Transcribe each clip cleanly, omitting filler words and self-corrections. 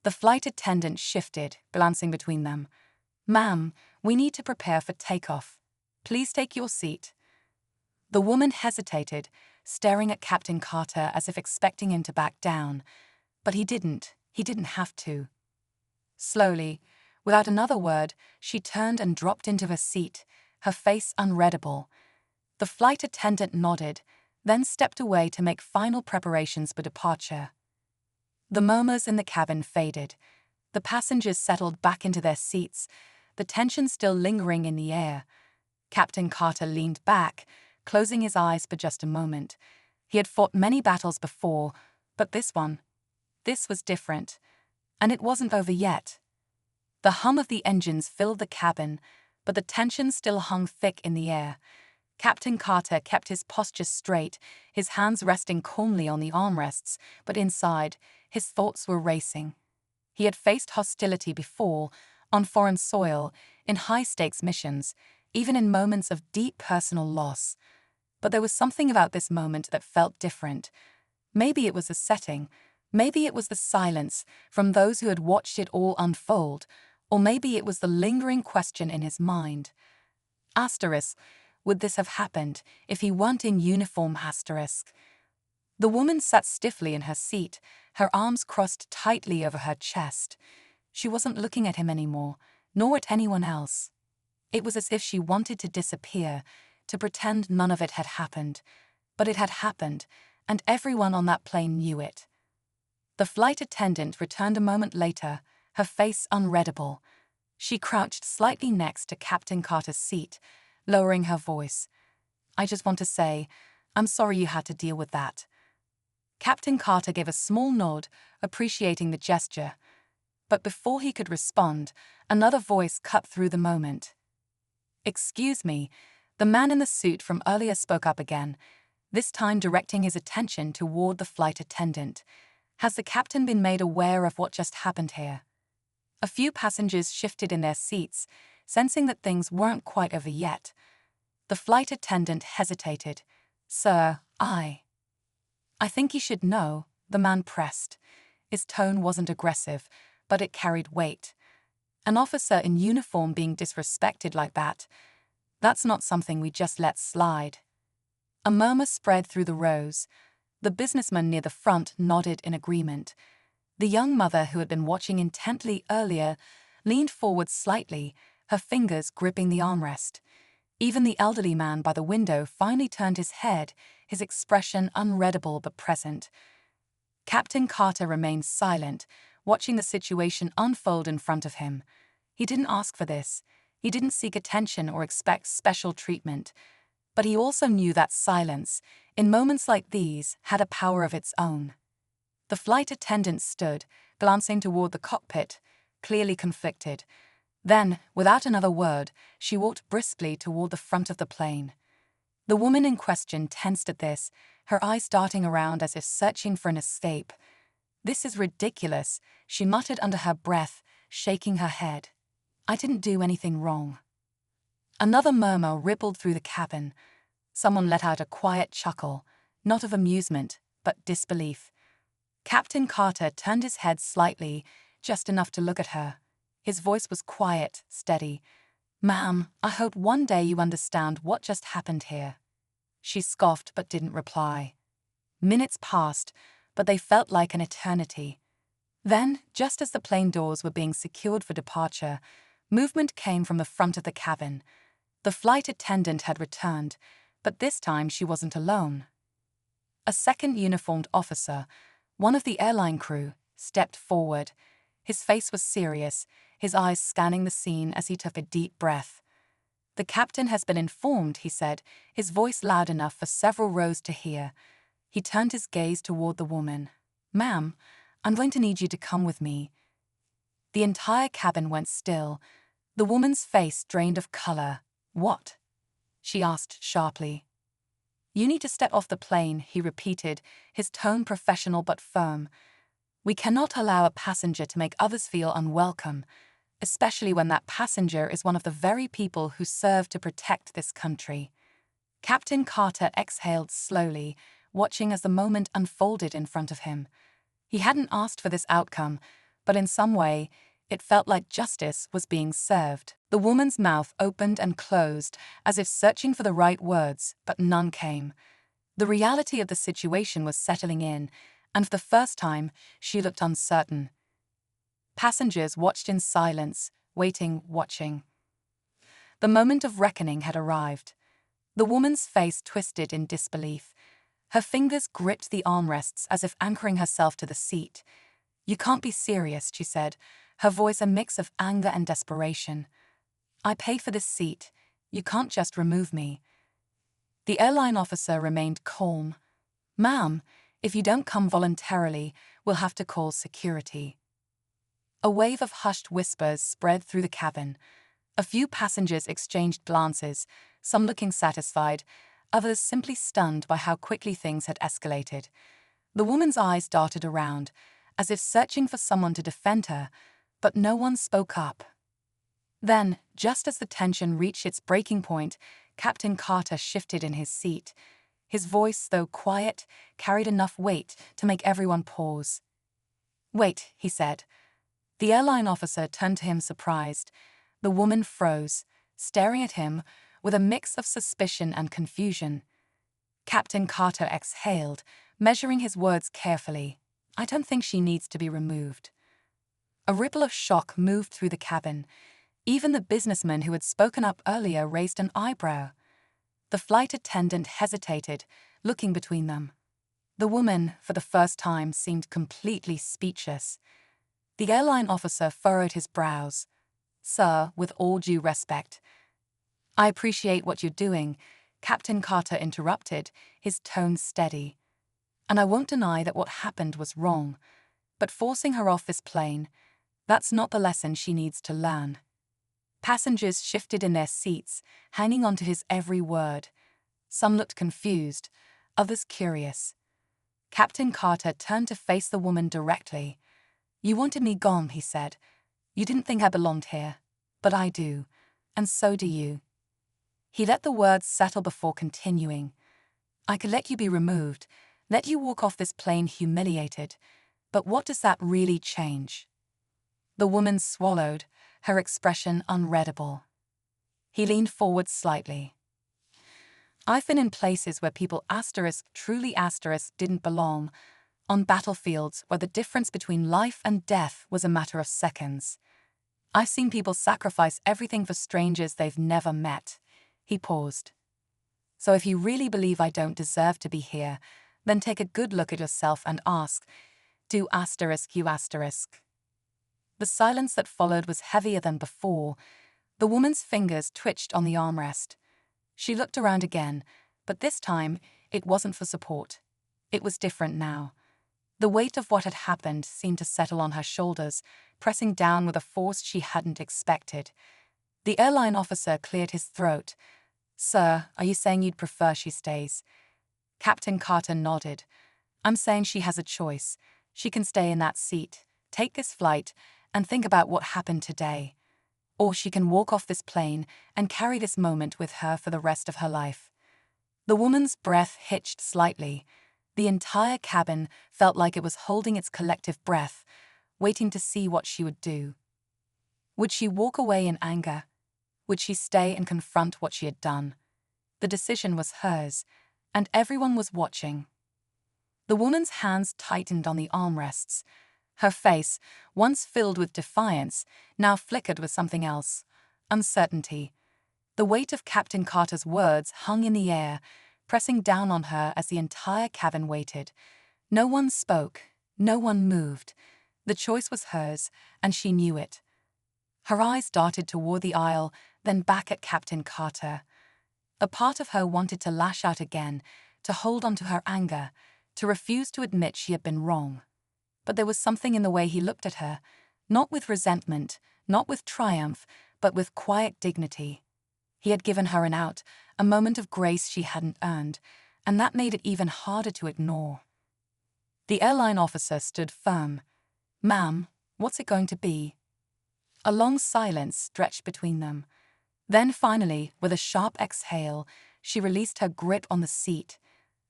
The flight attendant shifted, glancing between them. "Ma'am, we need to prepare for takeoff. Please take your seat." The woman hesitated, staring at Captain Carter as if expecting him to back down. But he didn't. He didn't have to. Slowly, without another word, she turned and dropped into her seat, her face unreadable. The flight attendant nodded, then stepped away to make final preparations for departure. The murmurs in the cabin faded. The passengers settled back into their seats, the tension still lingering in the air. Captain Carter leaned back, closing his eyes for just a moment. He had fought many battles before, but this was different. And it wasn't over yet. The hum of the engines filled the cabin, but the tension still hung thick in the air. Captain Carter kept his posture straight, his hands resting calmly on the armrests, but inside, his thoughts were racing. He had faced hostility before, on foreign soil, in high-stakes missions, even in moments of deep personal loss. But there was something about this moment that felt different. Maybe it was the setting, maybe it was the silence from those who had watched it all unfold, or maybe it was the lingering question in his mind. Asterisk. Would this have happened if he weren't in uniform? Asterisk. The woman sat stiffly in her seat, her arms crossed tightly over her chest. She wasn't looking at him anymore, nor at anyone else. It was as if she wanted to disappear, to pretend none of it had happened. But it had happened, and everyone on that plane knew it. The flight attendant returned a moment later, her face unreadable. She crouched slightly next to Captain Carter's seat, lowering her voice. "I just want to say, I'm sorry you had to deal with that." Captain Carter gave a small nod, appreciating the gesture. But before he could respond, another voice cut through the moment. "Excuse me," the man in the suit from earlier spoke up again, this time directing his attention toward the flight attendant. "Has the captain been made aware of what just happened here?" A few passengers shifted in their seats, sensing that things weren't quite over yet. The flight attendant hesitated. "Sir, I think he should know," the man pressed. His tone wasn't aggressive, but it carried weight. An officer in uniform being disrespected like that's not something we just let slide. A murmur spread through the rows. The businessman near the front nodded in agreement. The young mother who had been watching intently earlier leaned forward slightly, her fingers gripping the armrest. Even the elderly man by the window finally turned his head, his expression unreadable but present. Captain Carter remained silent, watching the situation unfold in front of him. He didn't ask for this. He didn't seek attention or expect special treatment. But he also knew that silence, in moments like these, had a power of its own. The flight attendant stood, glancing toward the cockpit, clearly conflicted. Then, without another word, she walked briskly toward the front of the plane. The woman in question tensed at this, her eyes darting around as if searching for an escape. "This is ridiculous," she muttered under her breath, shaking her head. "I didn't do anything wrong." Another murmur rippled through the cabin. Someone let out a quiet chuckle, not of amusement, but disbelief. Captain Carter turned his head slightly, just enough to look at her. His voice was quiet, steady. "Ma'am, I hope one day you understand what just happened here." She scoffed but didn't reply. Minutes passed, but they felt like an eternity. Then, just as the plane doors were being secured for departure, movement came from the front of the cabin. The flight attendant had returned, but this time she wasn't alone. A second uniformed officer, one of the airline crew, stepped forward. His face was serious, his eyes scanning the scene as he took a deep breath. "The captain has been informed," he said, his voice loud enough for several rows to hear. He turned his gaze toward the woman. "Ma'am, I'm going to need you to come with me." The entire cabin went still. The woman's face drained of color. "What?" she asked sharply. "You need to step off the plane," he repeated, his tone professional but firm. "We cannot allow a passenger to make others feel unwelcome, especially when that passenger is one of the very people who serve to protect this country." Captain Carter exhaled slowly, watching as the moment unfolded in front of him. He hadn't asked for this outcome, but in some way, it felt like justice was being served. The woman's mouth opened and closed, as if searching for the right words, but none came. The reality of the situation was settling in, and for the first time, she looked uncertain. Passengers watched in silence, waiting, watching. The moment of reckoning had arrived. The woman's face twisted in disbelief. Her fingers gripped the armrests as if anchoring herself to the seat. "You can't be serious," she said, her voice a mix of anger and desperation. "I paid for this seat. You can't just remove me." The airline officer remained calm. "Ma'am, if you don't come voluntarily, we'll have to call security." A wave of hushed whispers spread through the cabin. A few passengers exchanged glances, some looking satisfied, others simply stunned by how quickly things had escalated. The woman's eyes darted around, as if searching for someone to defend her, but no one spoke up. Then, just as the tension reached its breaking point, Captain Carter shifted in his seat. His voice, though quiet, carried enough weight to make everyone pause. "Wait," he said. The airline officer turned to him surprised. The woman froze, staring at him with a mix of suspicion and confusion. Captain Carter exhaled, measuring his words carefully. "I don't think she needs to be removed." A ripple of shock moved through the cabin. Even the businessman who had spoken up earlier raised an eyebrow. The flight attendant hesitated, looking between them. The woman, for the first time, seemed completely speechless. The airline officer furrowed his brows. "Sir, with all due respect." "I appreciate what you're doing," Captain Carter interrupted, his tone steady. "And I won't deny that what happened was wrong. But forcing her off this plane, that's not the lesson she needs to learn." Passengers shifted in their seats, hanging on to his every word. Some looked confused, others curious. Captain Carter turned to face the woman directly. "You wanted me gone," he said. "You didn't think I belonged here. But I do. And so do you." He let the words settle before continuing. "I could let you be removed, let you walk off this plane humiliated. But what does that really change?" The woman swallowed, her expression unreadable. He leaned forward slightly. "I've been in places where people truly didn't belong, on battlefields where the difference between life and death was a matter of seconds. I've seen people sacrifice everything for strangers they've never met." He paused. "So if you really believe I don't deserve to be here, then take a good look at yourself and ask, do you?" The silence that followed was heavier than before. The woman's fingers twitched on the armrest. She looked around again, but this time it wasn't for support. It was different now. The weight of what had happened seemed to settle on her shoulders, pressing down with a force she hadn't expected. The airline officer cleared his throat. "Sir, are you saying you'd prefer she stays?" Captain Carter nodded. "I'm saying she has a choice. She can stay in that seat, take this flight, and think about what happened today. Or she can walk off this plane and carry this moment with her for the rest of her life." The woman's breath hitched slightly. The entire cabin felt like it was holding its collective breath, waiting to see what she would do. Would she walk away in anger? Would she stay and confront what she had done? The decision was hers, and everyone was watching. The woman's hands tightened on the armrests. Her face, once filled with defiance, now flickered with something else: uncertainty. The weight of Captain Carter's words hung in the air, pressing down on her as the entire cabin waited. No one spoke, no one moved. The choice was hers, and she knew it. Her eyes darted toward the aisle, then back at Captain Carter. A part of her wanted to lash out again, to hold on to her anger, to refuse to admit she had been wrong. But there was something in the way he looked at her, not with resentment, not with triumph, but with quiet dignity. He had given her an out, a moment of grace she hadn't earned, and that made it even harder to ignore. The airline officer stood firm. "Ma'am, what's it going to be?" A long silence stretched between them. Then finally, with a sharp exhale, she released her grip on the seat.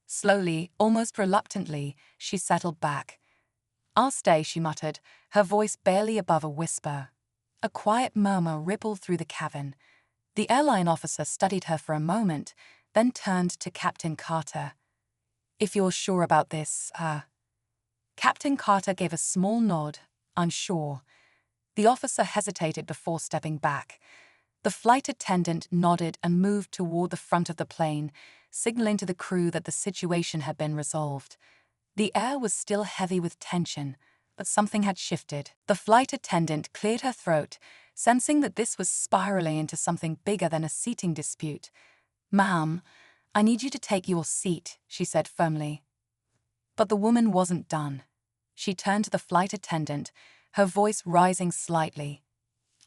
Slowly, almost reluctantly, she settled back. "I'll stay," she muttered, her voice barely above a whisper. A quiet murmur rippled through the cabin. The airline officer studied her for a moment, then turned to Captain Carter. "If you're sure about this, Captain Carter gave a small nod, unsure. The officer hesitated before stepping back. The flight attendant nodded and moved toward the front of the plane, signaling to the crew that the situation had been resolved. The air was still heavy with tension, but something had shifted. The flight attendant cleared her throat, sensing that this was spiraling into something bigger than a seating dispute. "Ma'am, I need you to take your seat," she said firmly. But the woman wasn't done. She turned to the flight attendant, her voice rising slightly.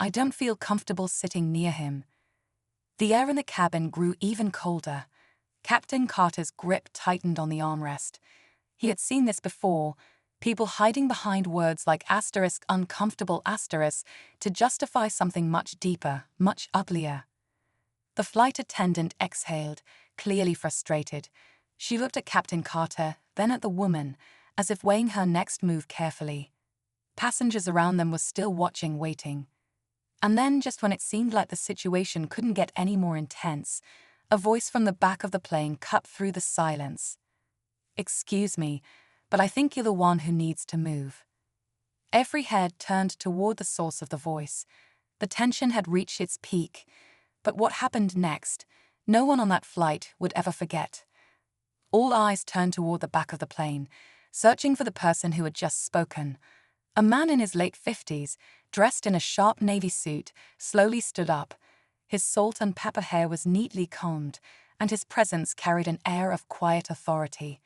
"I don't feel comfortable sitting near him." The air in the cabin grew even colder. Captain Carter's grip tightened on the armrest. He had seen this before, people hiding behind words like uncomfortable to justify something much deeper, much uglier. The flight attendant exhaled, clearly frustrated. She looked at Captain Carter, then at the woman, as if weighing her next move carefully. Passengers around them were still watching, waiting. And then, just when it seemed like the situation couldn't get any more intense, a voice from the back of the plane cut through the silence. "Excuse me, but I think you're the one who needs to move." Every head turned toward the source of the voice. The tension had reached its peak, but what happened next, no one on that flight would ever forget. All eyes turned toward the back of the plane, searching for the person who had just spoken. A man in his late 50s, dressed in a sharp navy suit, slowly stood up. His salt and pepper hair was neatly combed, and his presence carried an air of quiet authority.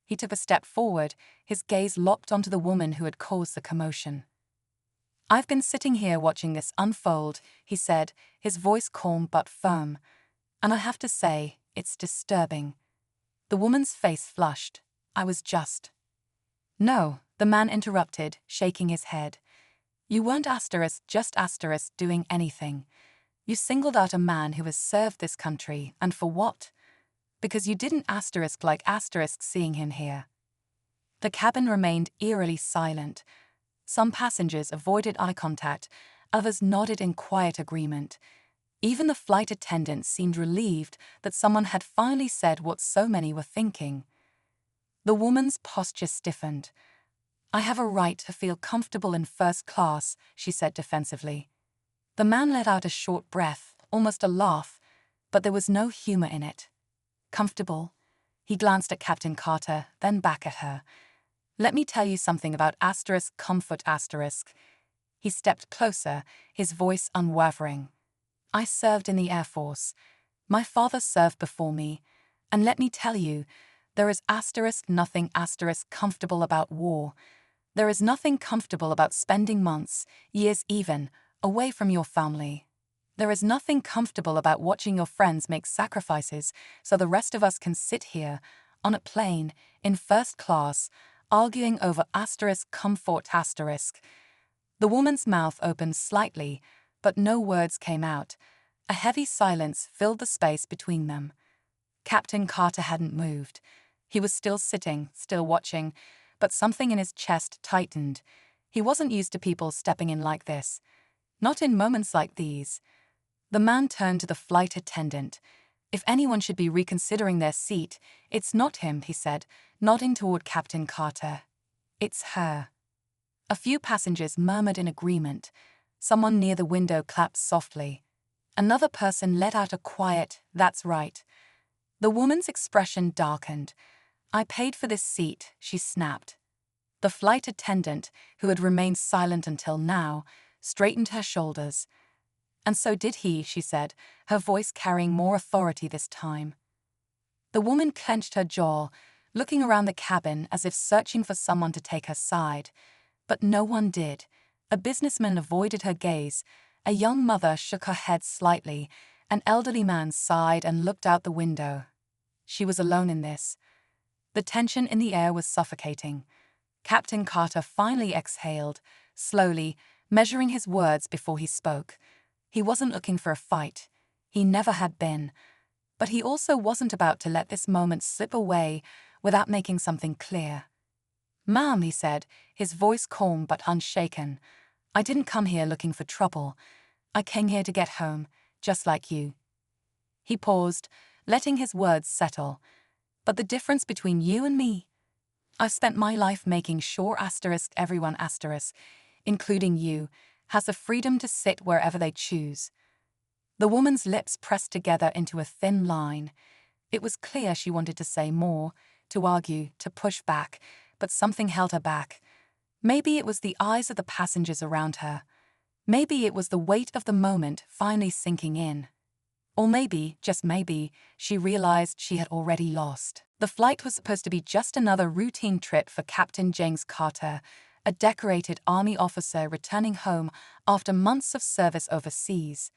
He took a step forward, his gaze locked onto the woman who had caused the commotion. "I've been sitting here watching this unfold," he said, his voice calm but firm. "And I have to say, it's disturbing." The woman's face flushed. "I was just—" "No," the man interrupted, shaking his head. "You weren't just doing anything. You singled out a man who has served this country, and for what? Because you didn't seeing him here." The cabin remained eerily silent. Some passengers avoided eye contact, others nodded in quiet agreement. Even the flight attendant seemed relieved that someone had finally said what so many were thinking. The woman's posture stiffened. "I have a right to feel comfortable in first class," she said defensively. The man let out a short breath, almost a laugh, but there was no humor in it. "Comfortable?" He glanced at Captain Carter, then back at her. "Let me tell you something about comfort. He stepped closer, his voice unwavering. "I served in the Air Force. My father served before me. And let me tell you, there is nothing comfortable about war. There is nothing comfortable about spending months, years even, away from your family. There is nothing comfortable about watching your friends make sacrifices so the rest of us can sit here, on a plane, in first class, arguing over comfort. The woman's mouth opened slightly, but no words came out. A heavy silence filled the space between them. Captain Carter hadn't moved. He was still sitting, still watching, but something in his chest tightened. He wasn't used to people stepping in like this. Not in moments like these. The man turned to the flight attendant. "If anyone should be reconsidering their seat, it's not him," he said, nodding toward Captain Carter. "It's her." A few passengers murmured in agreement. Someone near the window clapped softly. Another person let out a quiet, "That's right." The woman's expression darkened. "I paid for this seat," she snapped. The flight attendant, who had remained silent until now, straightened her shoulders. "And so did he," she said, her voice carrying more authority this time. The woman clenched her jaw, looking around the cabin as if searching for someone to take her side. But no one did. A businessman avoided her gaze. A young mother shook her head slightly. An elderly man sighed and looked out the window. She was alone in this. The tension in the air was suffocating. Captain Carter finally exhaled, slowly, measuring his words before he spoke. He wasn't looking for a fight. He never had been. But he also wasn't about to let this moment slip away without making something clear. "Ma'am," he said, his voice calm but unshaken, "I didn't come here looking for trouble. I came here to get home, just like you." He paused, letting his words settle. "But the difference between you and me? I've spent my life making sure everyone, including you, has the freedom to sit wherever they choose." The woman's lips pressed together into a thin line. It was clear she wanted to say more, to argue, to push back, but something held her back. Maybe it was the eyes of the passengers around her. Maybe it was the weight of the moment finally sinking in. Or maybe, just maybe, she realized she had already lost. The flight was supposed to be just another routine trip for Captain James Carter, a decorated Army officer returning home after months of service overseas.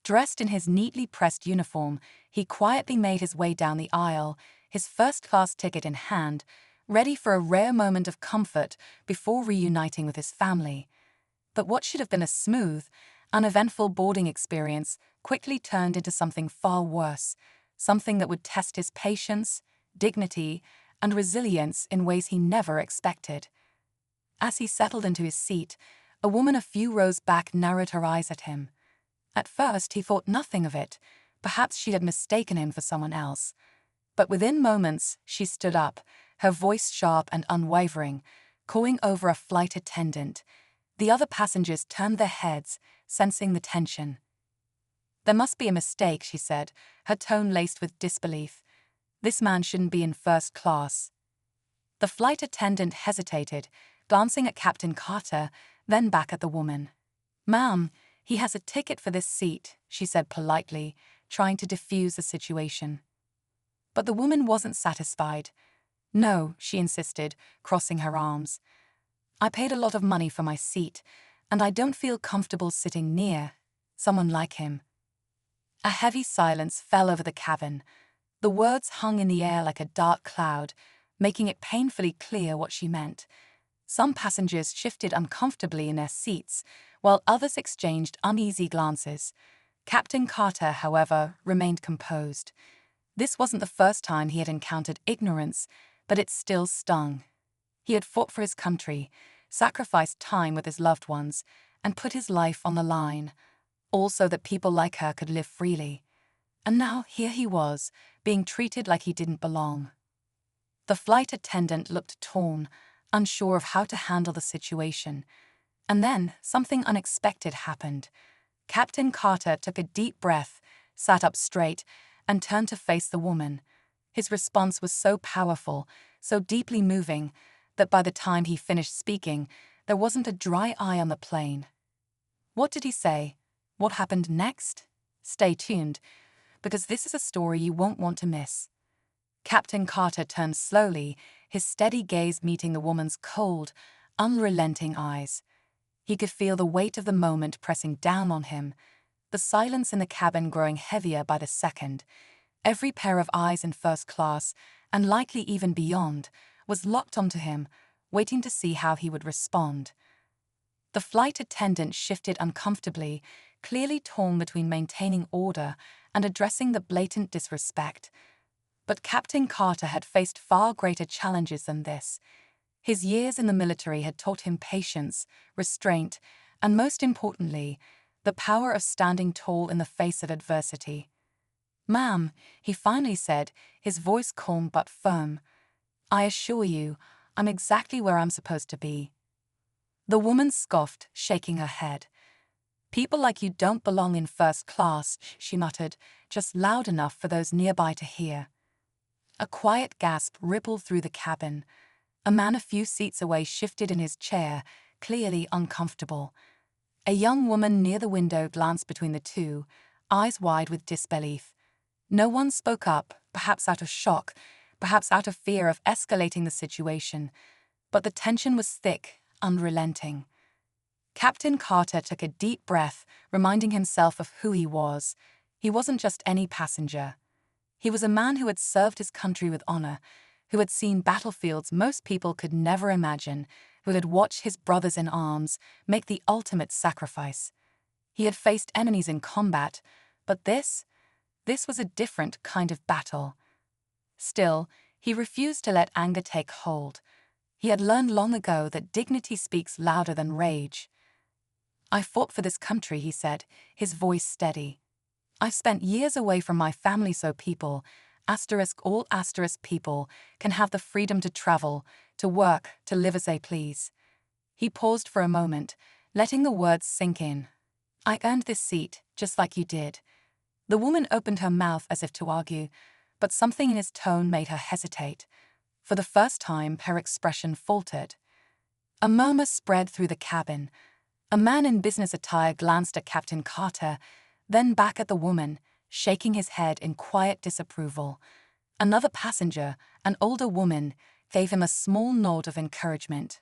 Dressed in his neatly pressed uniform, he quietly made his way down the aisle, his first-class ticket in hand, ready for a rare moment of comfort before reuniting with his family. But what should have been a smooth, uneventful boarding experience quickly turned into something far worse, something that would test his patience, dignity, and resilience in ways he never expected. As he settled into his seat, a woman a few rows back narrowed her eyes at him. At first, he thought nothing of it. Perhaps she had mistaken him for someone else. But within moments, she stood up, her voice sharp and unwavering, cawing over a flight attendant. The other passengers turned their heads, sensing the tension. "There must be a mistake," she said, her tone laced with disbelief. "This man shouldn't be in first class." The flight attendant hesitated, glancing at Captain Carter, then back at the woman. "Ma'am, he has a ticket for this seat," she said politely, trying to diffuse the situation. But the woman wasn't satisfied. "No," she insisted, crossing her arms. "I paid a lot of money for my seat, and I don't feel comfortable sitting near someone like him." A heavy silence fell over the cabin. The words hung in the air like a dark cloud, making it painfully clear what she meant. Some passengers shifted uncomfortably in their seats, while others exchanged uneasy glances. Captain Carter, however, remained composed. This wasn't the first time he had encountered ignorance, but it still stung. He had fought for his country, sacrificed time with his loved ones, and put his life on the line, all so that people like her could live freely. And now here he was, being treated like he didn't belong. The flight attendant looked torn, unsure of how to handle the situation. And then something unexpected happened. Captain Carter took a deep breath, sat up straight, and turned to face the woman. His response was so powerful, so deeply moving, that by the time he finished speaking, there wasn't a dry eye on the plane. What did he say? What happened next? Stay tuned, because this is a story you won't want to miss. Captain Carter turned slowly, his steady gaze meeting the woman's cold, unrelenting eyes. He could feel the weight of the moment pressing down on him, the silence in the cabin growing heavier by the second. Every pair of eyes in first class, and likely even beyond, was locked onto him, waiting to see how he would respond. The flight attendant shifted uncomfortably, clearly torn between maintaining order and addressing the blatant disrespect. But Captain Carter had faced far greater challenges than this. His years in the military had taught him patience, restraint, and most importantly, the power of standing tall in the face of adversity. "Ma'am," he finally said, his voice calm but firm, "I assure you, I'm exactly where I'm supposed to be." The woman scoffed, shaking her head. "People like you don't belong in first class," she muttered, just loud enough for those nearby to hear. A quiet gasp rippled through the cabin. A man a few seats away shifted in his chair, clearly uncomfortable. A young woman near the window glanced between the two, eyes wide with disbelief. No one spoke up, perhaps out of shock, perhaps out of fear of escalating the situation, but the tension was thick, unrelenting. Captain Carter took a deep breath, reminding himself of who he was. He wasn't just any passenger. He was a man who had served his country with honor, who had seen battlefields most people could never imagine, who had watched his brothers in arms make the ultimate sacrifice. He had faced enemies in combat, but this was a different kind of battle. Still, he refused to let anger take hold. He had learned long ago that dignity speaks louder than rage. "I fought for this country," he said, his voice steady. "I've spent years away from my family so people, all people, can have the freedom to travel, to work, to live as they please." He paused for a moment, letting the words sink in. "I earned this seat, just like you did." The woman opened her mouth as if to argue, but something in his tone made her hesitate. For the first time, her expression faltered. A murmur spread through the cabin. A man in business attire glanced at Captain Carter, then back at the woman, shaking his head in quiet disapproval. Another passenger, an older woman, gave him a small nod of encouragement.